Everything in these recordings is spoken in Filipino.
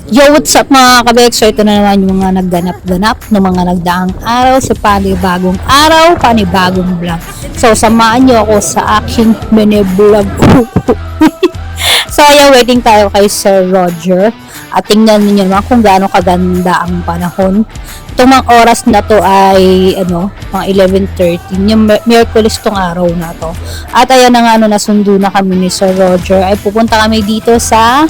Yo, what's up mga kabekso? Ito na naman yung mga nagganap-ganap ng mga nagdaang araw sa panibagong araw, panibagong vlog. So, samahan nyo ako sa aking mini-vlog. So, ayaw, waiting tayo kay Sir Roger. At tingnan niyo naman kung gaano kaganda ang panahon. Itong mga oras na to ay, mga 11:30. Yung Miyerkules tong araw na to. At ayan na nga, nasundo na kami ni Sir Roger. Ay pupunta kami dito sa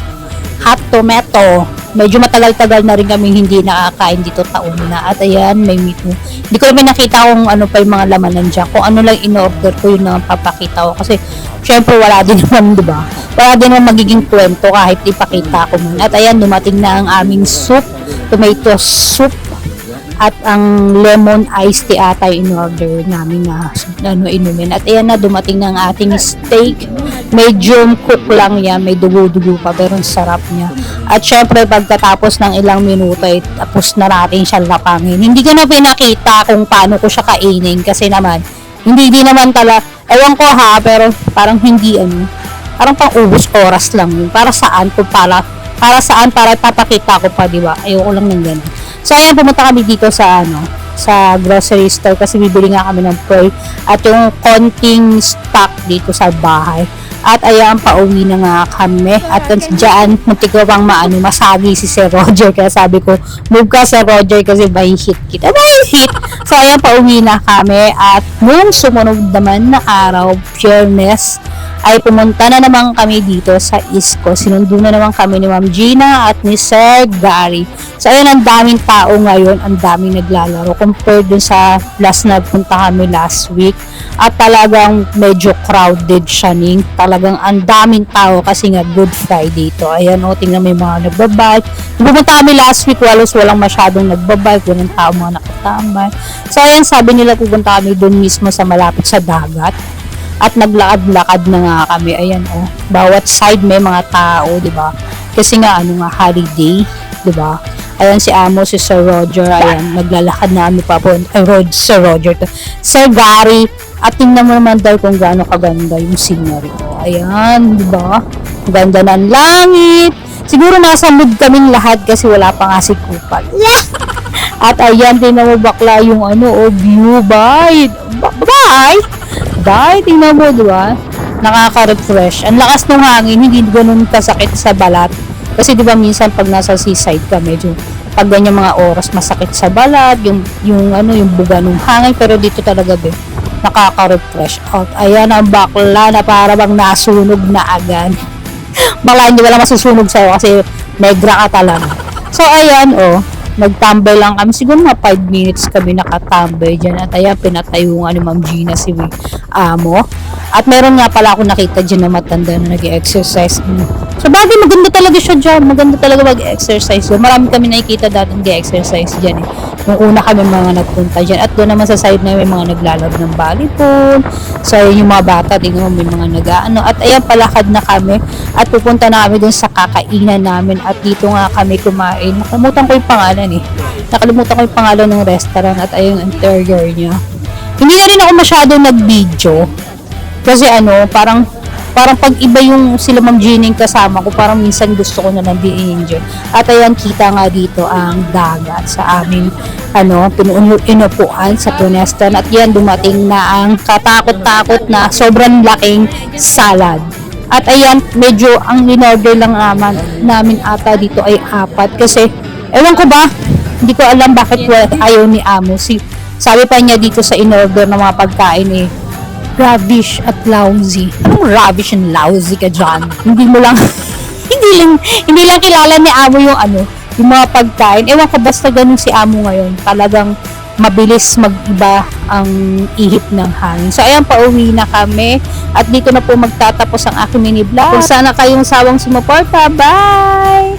Hot Tomato. Medyo matagal-tagal na rin kami hindi nakakain dito, taon na. At ayan, may meat. Hindi ko naman nakita kung ano pa yung mga laman nandiyan. Kung ano lang in-order ko, yun na papakita ko. Kasi, syempre, wala din naman, diba? Wala din naman magiging kwento kahit ipakita ko muna. At ayan, dumating na ang aming soup, tomato soup, at ang lemon iced tea ata yung in-order namin na inumin. At ayan na, dumating na ang ating steak. Medium cook lang yan, may dugo-dugo pa, pero ang sarap niya. At syempre, pagkatapos ng ilang minuto, ay tapos na natin siya lapangin. Hindi ko na pinakita kung paano ko siya kainin, kasi naman, hindi din naman ewan ko ha, pero parang hindi parang pang ubos oras lang yun. Para saan? Para saan? Para papakita ko pa, diba? Ayoko lang ng ganun. So, ayan, pumunta kami dito sa sa grocery store kasi bibili nga kami ng pearl at yung konting stock dito sa bahay. At ayan, pauwi na nga kami. At dyan, muntik ko pang masagi si Sir Roger. Kaya sabi ko, move ka Sir Roger kasi may hit kita. May hit! So, ayan, pauwi na kami. At nung sumunod naman na araw, Fairness, ay pumunta na naman kami dito sa Isko. Sinundo na naman kami ni Ma'am Gina at ni Sir Gary. So, ayun, ang daming tao ngayon, ang daming naglalaro compared dun sa last na punta kami last week. At talagang medyo crowded siya, Ning. Talagang ang daming tao kasi nga Good Friday ito. Ayan, tingnan mo yung mga nagbabike. Pumunta kami last week, walang masyadong nagbabike, walang tao mga nakatambay. So, ayan, sabi nila pupunta kami dun mismo sa malapit sa dagat. At naglakad-lakad na nga kami. Ayan, bawat side may mga tao, di ba? Kasi nga, holiday, di ba? Ayan si Amo, si Sir Roger, ayan, naglalakad na kami Sir Roger to. Sir Gary, at tingnan mo naman daw kung gaano kaganda yung scenery. Ayan, di ba? Ganda ng langit. Siguro nasa mood kaming lahat kasi wala pa nga si Kupal. At ayan, tingnan mo bakla yung view. Bye! Bye! Tingnan mo, di ba? Nakaka-refresh. Ang lakas ng hangin, hindi ganun kasakit sa balat. Kasi di ba minsan pag nasa seaside ka, medyo pag ganyan mga oras masakit sa balat, yung buga ng hangin, pero dito talaga nakaka-refresh out. Ayan ang bakla na para bang nasunog na agad. Baka hindi wala masusunog sa'yo kasi negra ka talaga. So ayan, nagtambay lang kami. Siguro mga 5 minutes kami nakatambay dyan. At ayan, pinatayungan ni Ma'am Gina si Amo. At meron nga pala ako nakita dyan na matanda na nag-exercise. So, bagay, maganda talaga siya dyan. Maganda talaga mag-exercise. So, marami kami nakikita dati nag-exercise dyan. Nung una kami mga nagpunta dyan. At doon naman sa side na may mga naglalaro ng volleyball. So, ayun yung mga bata. Tingnan mo, may mga At ayan, palakad na kami. At pupunta na kami doon sa kakainan namin. At dito nga kami kumain. Nakalimutan ko yung pangalan ng restaurant. At ayun yung interior niya. Hindi na rin ako masyadong nag-video. Kasi parang pag iba yung sila Ma'am Jeannie kasama ko, parang minsan gusto ko na lang di-enjoy. At ayan, kita nga dito ang dagat sa amin, inupuan sa Tunestan. At yan, dumating na ang katakot-takot na sobrang laking salad. At ayan, medyo ang in-order lang namin ata dito ay 4. Kasi, ewan ko ba, hindi ko alam bakit ayaw ni Amo. Sabi pa niya dito sa in-order ng mga pagkain rubbish at lousy. Anong rubbish and lousy ka dyan? Hindi lang kilala ni Amo yung mga pagkain. Ewan ko, basta ganun si Amo ngayon. Talagang mabilis mag-iba ang ihip ng hangin. So, ayan, pauwi na kami. At dito na po magtatapos ang aking mini vlog. Kung sana kayong sawang sumuporta. Bye!